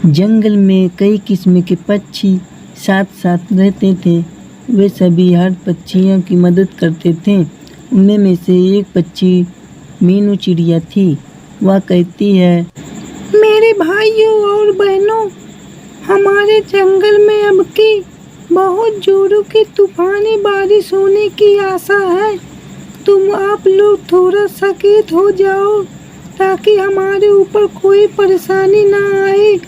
जंगल में कई किस्म के पक्षी साथ साथ रहते थे। वे सभी हर पक्षियों की मदद करते थे। उनमें में से एक पक्षी मीनू चिड़िया थी। वह कहती है, मेरे भाइयों और बहनों, हमारे जंगल में अब की बहुत जोरों की तूफानी बारिश होने की आशा है। तुम आप लोग थोड़ा सचेत हो जाओ ताकि हमारे ऊपर कोई परेशानी ना आए।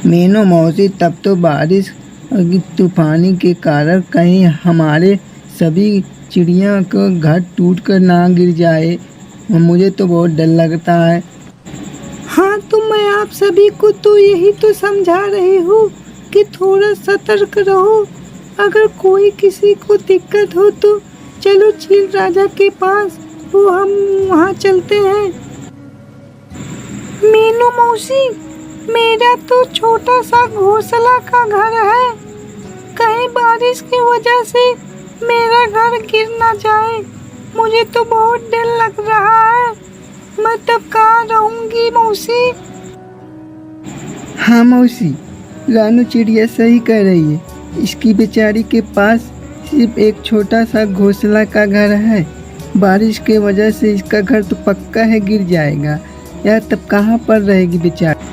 मीनू मौसी, तब तो बारिश की तूफानी के कारण कहीं हमारे सभी चिड़िया का घर टूट कर ना गिर जाए। मुझे तो बहुत डर लगता है। हाँ, तो मैं आप सभी को तो यही तो समझा रही हूँ कि थोड़ा सतर्क रहो। अगर कोई किसी को दिक्कत हो तो चलो चील राजा के पास, वो हम वहाँ चलते हैं। मीनू मौसी, मेरा तो छोटा सा घोंसला का घर है। कहीं बारिश की वजह से मेरा घर गिर ना जाए। मुझे तो बहुत डर लग रहा है। मैं तब कहाँ रहूंगी मौसी? हाँ मौसी, रानू चिड़िया सही कह रही है। इसकी बेचारी के पास सिर्फ एक छोटा सा घोंसला का घर है। बारिश के वजह से इसका घर तो पक्का है गिर जाएगा। यार तब कहाँ पर रहेगी बेचारी?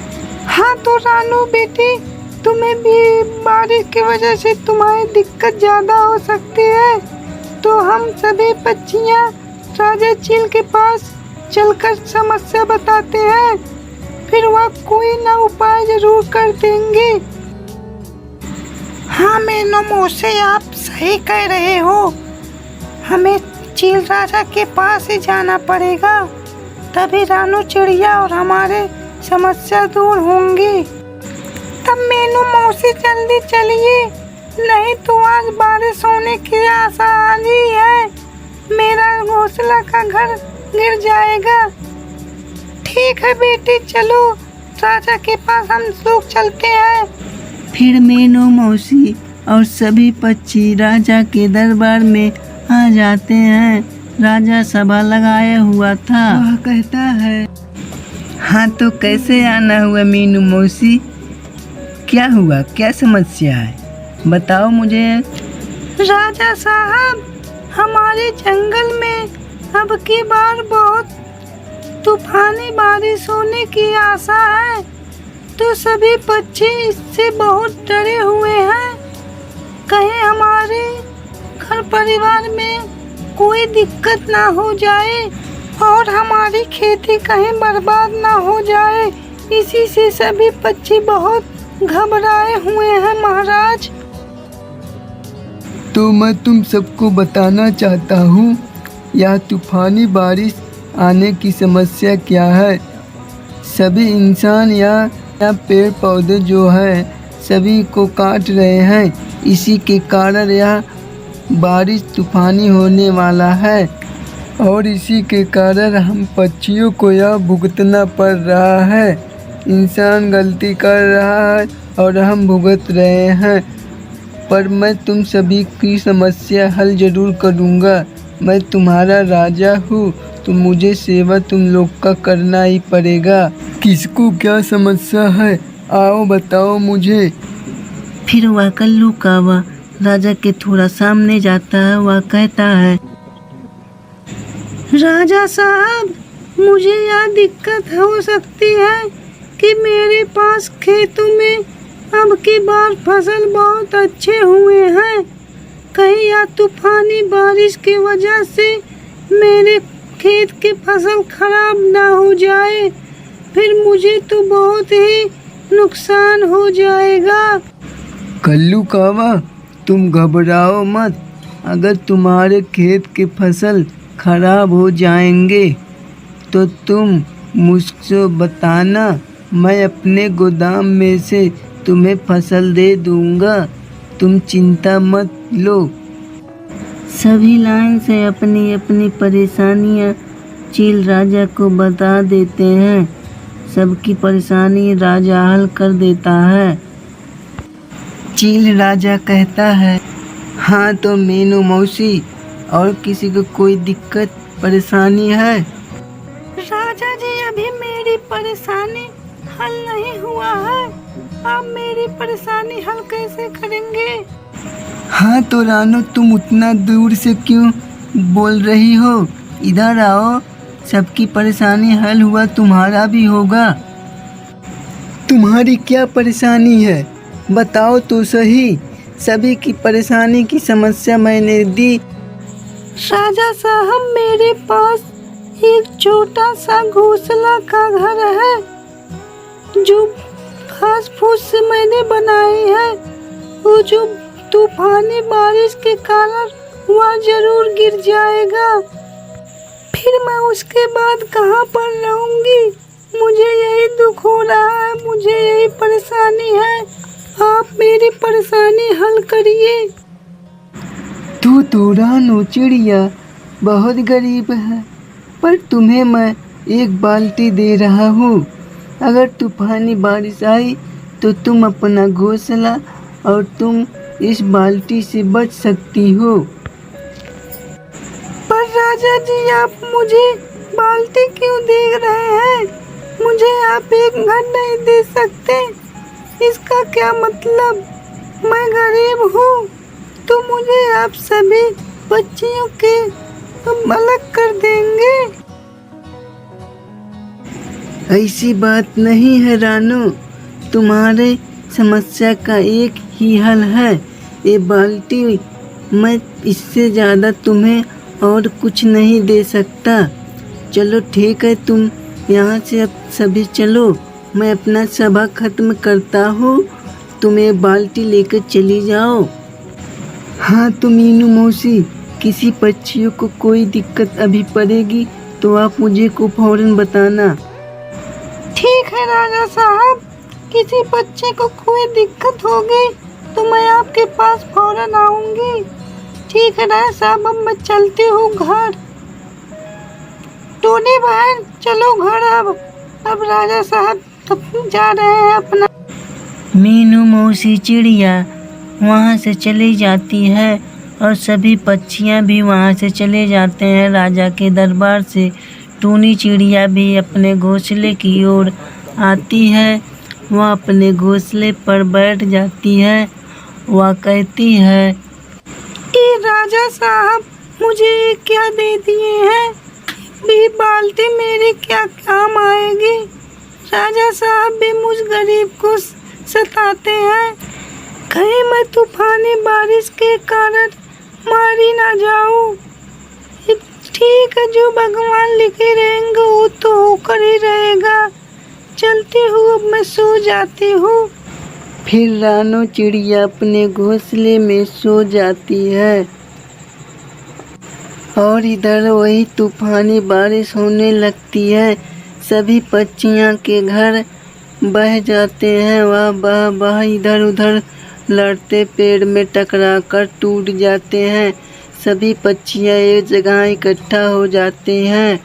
हाँ तो रानू बेटी, तुम्हें भी बारिश की वजह से तुम्हारी दिक्कत ज़्यादा हो सकती है। तो हम सभी पक्षियाँ राजा चील के पास चलकर समस्या बताते हैं, फिर वह कोई ना उपाय जरूर कर देंगे। हाँ मीनू मौसी, आप सही कह रहे हो। हमें चील राजा के पास ही जाना पड़ेगा, तभी रानू चिड़िया और हमारे समस्या दूर होंगी। तब मीनू मौसी जल्दी चलिए, नहीं तो आज बारिश होने की आशा आनी है। मेरा घोंसला का घर गिर जाएगा। ठीक है बेटी, चलो राजा के पास हम लोग चलते हैं। फिर मीनू मौसी और सभी पक्षी राजा के दरबार में आ जाते हैं। राजा सभा लगाया हुआ था। वह कहता है, हाँ तो कैसे आना हुआ मीनू मौसी? क्या हुआ, क्या समस्या है, बताओ मुझे। राजा साहब, हमारे जंगल में अब की बार बहुत तूफानी बारिश होने की आशा है, तो सभी पक्षी इससे बहुत डरे हुए हैं। कहीं हमारे घर परिवार में कोई दिक्कत ना हो जाए और हमारी खेती कहीं बर्बाद ना हो जाए। इसी से सभी पक्षी बहुत घबराए हुए हैं महाराज। तो मैं तुम सबको बताना चाहता हूँ, यह तूफानी बारिश आने की समस्या क्या है। सभी इंसान या पेड़ पौधे जो है सभी को काट रहे हैं। इसी के कारण यह बारिश तूफानी होने वाला है और इसी के कारण हम पक्षियों को यह भुगतना पड़ रहा है। इंसान गलती कर रहा है और हम भुगत रहे हैं, पर मैं तुम सभी की समस्या हल जरूर करूँगा। मैं तुम्हारा राजा हूँ, तो मुझे सेवा तुम लोग का करना ही पड़ेगा। किसको क्या समस्या है, आओ बताओ मुझे। फिर वह कल्लू कावा राजा के थोड़ा सामने जाता है। वह कहता है, राजा साहब, मुझे यह दिक्कत हो सकती है कि मेरे पास खेतों में अब की बार फसल बहुत अच्छे हुए हैं। कहीं यह तूफानी बारिश की वजह से मेरे खेत की फसल खराब ना हो जाए, फिर मुझे तो बहुत ही नुकसान हो जाएगा। कल्लू कावा, तुम घबराओ मत। अगर तुम्हारे खेत की फसल खराब हो जाएंगे तो तुम मुझसे बताना, मैं अपने गोदाम में से तुम्हें फसल दे दूंगा। तुम चिंता मत लो। सभी लाइन से अपनी अपनी परेशानियां चील राजा को बता देते हैं। सबकी परेशानी राजा हल कर देता है। चील राजा कहता है, हाँ तो मीनू मौसी, और किसी को कोई दिक्कत परेशानी है? राजा जी, अभी मेरी परेशानी हल नहीं हुआ है। आप मेरी परेशानी हल कैसे करेंगे? हाँ तो रानो, तुम उतना दूर से क्यों बोल रही हो? इधर आओ, सबकी परेशानी हल हुआ, तुम्हारा भी होगा। तुम्हारी क्या परेशानी है, बताओ तो सही। सभी की परेशानी की समस्या मैंने दी। राजा साहब, मेरे पास एक छोटा सा घोंसला का घर है जो घास फूस से मैंने बनाई है। वो जो तूफानी बारिश के कारण वहाँ जरूर गिर जाएगा, फिर मैं उसके बाद कहाँ पर रहूँगी? मुझे यही दुख हो रहा है, मुझे यही परेशानी है। आप मेरी परेशानी हल करिए। तू रानो चिड़िया बहुत गरीब है, पर तुम्हें मैं एक बाल्टी दे रहा हूँ। अगर तूफानी बारिश आई तो तुम अपना घोंसला और तुम इस बाल्टी से बच सकती हो। पर राजा जी, आप मुझे बाल्टी क्यों दे रहे हैं? मुझे आप एक घर नहीं दे सकते? इसका क्या मतलब? मैं गरीब हूँ तो मुझे आप सभी बच्चियों के अलग कर देंगे? ऐसी बात नहीं है रानो, तुम्हारे समस्या का एक ही हल है, ये बाल्टी। मैं इससे ज़्यादा तुम्हें और कुछ नहीं दे सकता। चलो ठीक है, तुम यहाँ से अब सभी चलो। मैं अपना सभा खत्म करता हूँ, तुम ये बाल्टी लेकर चली जाओ। हाँ तो मीनू मौसी, किसी पक्षियों को कोई दिक्कत अभी पड़ेगी तो आप मुझे को फौरन बताना। ठीक है राजा साहब, किसी बच्चे को कोई दिक्कत हो गई तो मैं आपके पास फौरन आऊंगी। ठीक है राजा साहब, अब मैं चलती हूँ घर। टोनी बहन, चलो घर अब राजा साहब जा रहे हैं अपना। मीनू मौसी चिड़िया वहाँ से चली जाती है और सभी पक्षियाँ भी वहाँ से चले जाते हैं राजा के दरबार से। टूनी चिड़िया भी अपने घोंसले की ओर आती है। वह अपने घोंसले पर बैठ जाती है। वह कहती है, ये राजा साहब मुझे ये क्या दे दिए हैं? ये बाल्टी मेरे क्या काम आएगी? राजा साहब भी मुझ गरीब को सताते हैं। कहीं मैं तूफानी बारिश के कारण मारी ना जाऊं। ठीक है, जो भगवान लिखे रहेंगे वो तो होकर ही रहेगा। चलती हूँ, अब मैं सो जाती हूँ। फिर रानो चिड़िया अपने घोंसले में सो जाती है और इधर वही तूफानी बारिश होने लगती है। सभी पक्षियाँ के घर बह जाते हैं। वह बह इधर उधर लड़ते पेड़ में टकरा कर टूट जाते हैं। सभी पक्षियाँ एक जगह इकट्ठा हो जाते हैं।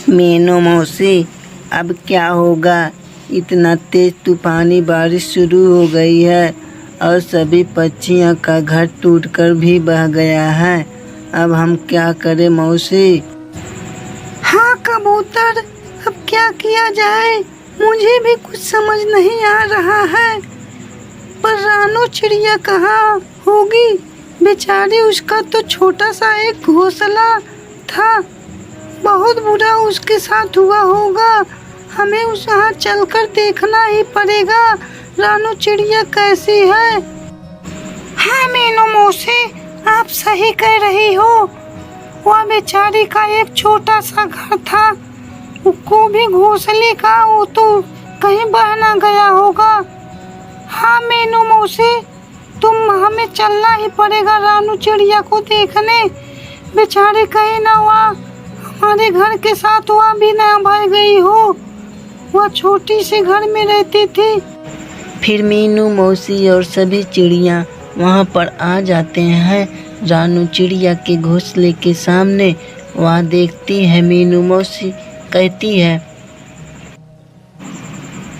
मीनू मौसी, अब क्या होगा? इतना तेज तूफानी बारिश शुरू हो गई है और सभी पक्षियों का घर टूटकर भी बह गया है। अब हम क्या करें मौसी? हाँ कबूतर, अब क्या किया जाए? मुझे भी कुछ समझ नहीं आ रहा है। पर रानो चिड़िया कहाँ होगी? बेचारी, उसका तो छोटा सा एक घोंसला था। बहुत बुरा उसके साथ हुआ होगा। हमें उस वहाँ चलकर देखना ही पड़ेगा रानो चिड़िया कैसी है। हाँ मीनू मौसी, आप सही कह रही हो। वह बेचारी का एक छोटा सा घर था, उसको भी घोंसले का वो तो कहीं बह ना गया होगा। हाँ मीनू मौसी, हमें चलना ही पड़ेगा रानू चिड़िया को देखने। बेचारी कहीं ना वह हमारे घर के साथ वह भी ना बह गई हो। वह छोटी सी घर में रहती थी। फिर मीनू मौसी और सभी चिड़िया वहाँ पर आ जाते हैं रानू चिड़िया के घोंसले के सामने। वहाँ देखती है मीनू मौसी, कहती है,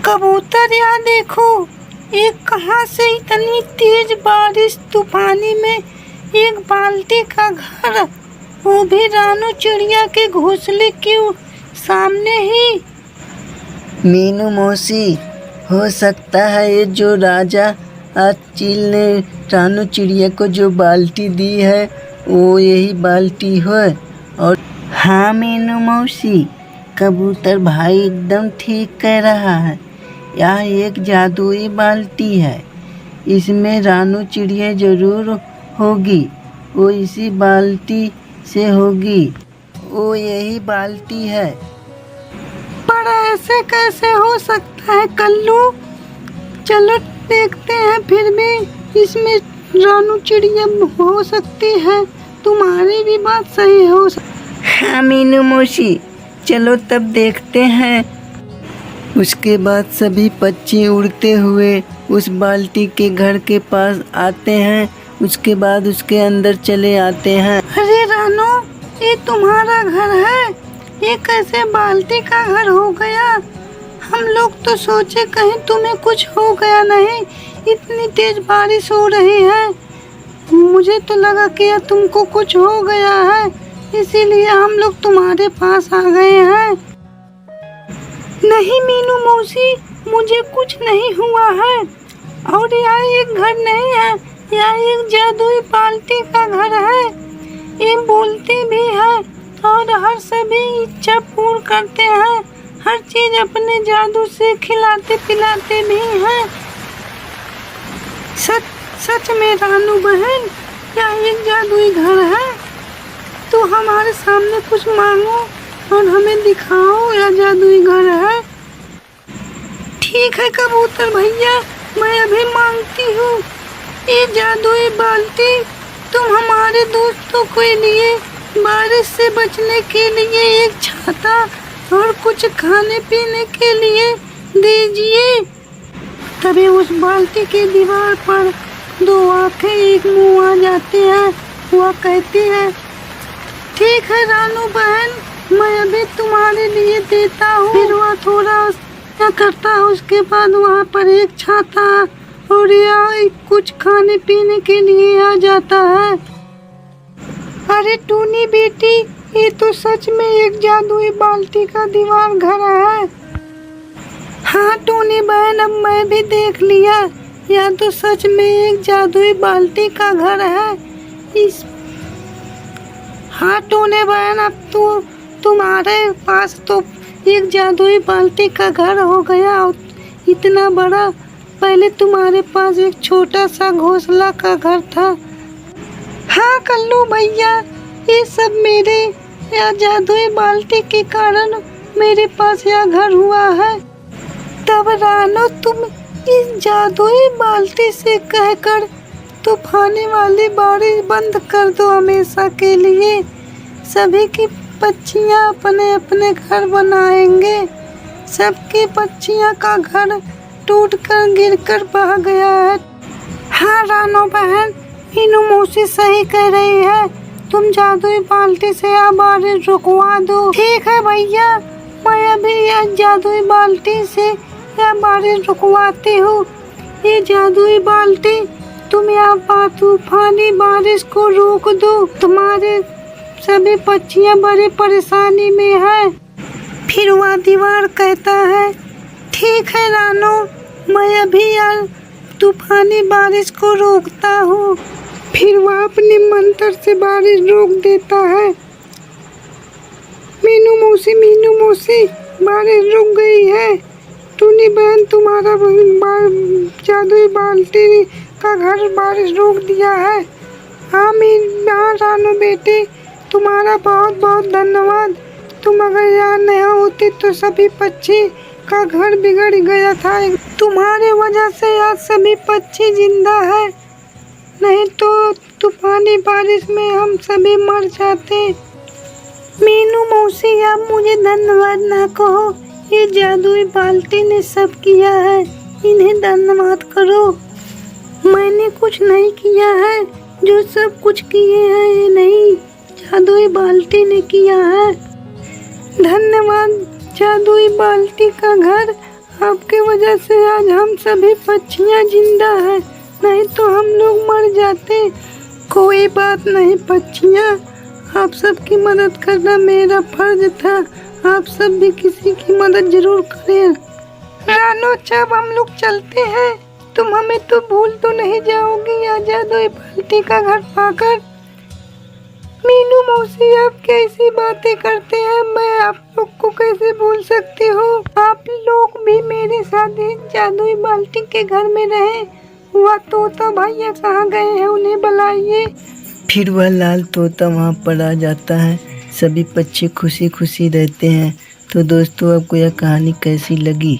कबूतर यहाँ देखो, एक कहाँ से इतनी तेज बारिश तूफानी में एक बाल्टी का घर, वो भी रानू चिड़िया के घोंसले के सामने ही। मीनू मौसी, हो सकता है ये जो राजा आज चील ने रानू चिड़िया को जो बाल्टी दी है वो यही बाल्टी हो। और हाँ मीनू मौसी, कबूतर भाई एकदम ठीक कह रहा है। यह एक जादुई बाल्टी है, इसमें रानू चिड़िया जरूर होगी। वो इसी बाल्टी से होगी, वो यही बाल्टी है। पर ऐसे कैसे हो सकता है कल्लू? चलो देखते हैं, फिर भी इसमें रानू चिड़िया हो सकती है। तुम्हारी भी बात सही हो सकती। हाँ मीनू मौसी, चलो तब देखते हैं। उसके बाद सभी पक्षी उड़ते हुए उस बाल्टी के घर के पास आते हैं। उसके बाद उसके अंदर चले आते हैं। अरे रानू, ये तुम्हारा घर है? ये कैसे बाल्टी का घर हो गया? हम लोग तो सोचे कहीं तुम्हें कुछ हो गया नहीं, इतनी तेज बारिश हो रही है। मुझे तो लगा कि तुमको कुछ हो गया है, इसीलिए हम लोग तुम्हारे पास आ गए हैं। नहीं मीनू मौसी, मुझे कुछ नहीं हुआ है। और यह एक घर नहीं है, यह एक जादुई बाल्टी का घर है। ये बोलती भी है और हर सभी इच्छा पूर्ण करते हैं। हर चीज अपने जादू से खिलाते पिलाते भी हैं। सच में रानू बहन, यह एक जादुई घर है। तो हमारे सामने कुछ मांगो और हमें दिखाओ, यह जादुई घर है। ठीक है कबूतर भैया, मैं अभी मांगती हूँ। ये जादुई बाल्टी तुम हमारे दोस्तों के लिए बारिश से बचने के लिए एक छाता और कुछ खाने पीने के लिए दीजिए। तभी उस बाल्टी की दीवार पर दो आंखें एक मुंह आ जाती हैं। वह कहती है, ठीक है रानू बहन, मैं अभी तुम्हारे लिए देता हूँ। फिर वह थोड़ा क्या करता है, उसके बाद वहाँ पर एक छाता और या कुछ खाने पीने के लिए आ जाता है। अरे टूनी बेटी, ये तो सच में एक जादुई बाल्टी का दीवार घर है। हाँ टूनी बहन, अब मैं भी देख लिया, यह तो सच में एक जादुई बाल्टी का घर है। हाँ टूनी बहन, अब तो तुम्हारे पास तो एक जादुई बाल्टी का घर हो गया, इतना बड़ा। पहले तुम्हारे पास एक छोटा सा घोंसला का घर था। हाँ कल्लू भैया, ये सब मेरे यह जादुई बाल्टी के कारण मेरे पास यह घर हुआ है। तब रानू, तुम इस जादुई बाल्टी से कहकर तूफानी वाली बारिश बंद कर दो हमेशा के लिए। सभी की पक्षियाँ अपने अपने घर बनाएंगे। सबकी पक्षियाँ का घर टूटकर गिरकर बह गया है। हाँ रानू बहन, मीनू मौसी सही कह रही है। तुम जादुई बाल्टी से यह बारिश रुकवा दो। ठीक है भैया, मैं अभी यह जादुई बाल्टी से यह बारिश रुकवाती हूँ। ये जादुई बाल्टी तुम यहाँ तूफानी बारिश को रोक दो। तुम्हारे सभी पक्षियाँ बड़ी परेशानी में है। फिर वह दीवार कहता है, ठीक है रानू, मैं अभी यार तूफानी बारिश को रोकता हूँ। फिर वह अपने मंत्र से बारिश रोक देता है। मीनू मौसी, बारिश रुक गई है। टूनी बहन, तुम्हारा जादुई बाल्टी का घर बारिश रोक दिया है। हाँ रानू बेटी, तुम्हारा बहुत बहुत धन्यवाद। तुम अगर यहाँ नहीं होती तो सभी पक्षी का घर बिगड़ गया था। तुम्हारे वजह से आज सभी पक्षी जिंदा है, नहीं तो तूफानी बारिश में हम सभी मर जाते। मीनू मौसी, आप मुझे धन्यवाद ना कहो, ये जादुई बाल्टी ने सब किया है, इन्हें धन्यवाद करो। मैंने कुछ नहीं किया है, जो सब कुछ किए हैं ये नहीं, जादुई बाल्टी ने किया है। धन्यवाद जादुई बाल्टी का घर, आपके वजह से आज हम सभी पक्षियाँ जिंदा हैं, नहीं तो हम लोग मर जाते। कोई बात नहीं पक्षियाँ, आप सबकी मदद करना मेरा फर्ज था। आप सब भी किसी की मदद जरूर करें। रानो जब हम लोग चलते हैं तुम हमें तो भूल तो नहीं जाओगी या जादुई बाल्टी का घर पाकर। मीनू मौसी आप कैसी बातें करते हैं, मैं आप लोग को कैसे भूल सकती हूँ। आप लोग भी मेरे साथ इस जादुई बाल्टी के घर में रहे। वह तोता भैया कहाँ गए हैं, उन्हें बुलाइए। फिर वह लाल तोता वहाँ पर आ जाता है। सभी पक्षी खुशी खुशी रहते हैं। तो दोस्तों आपको यह कहानी कैसी लगी?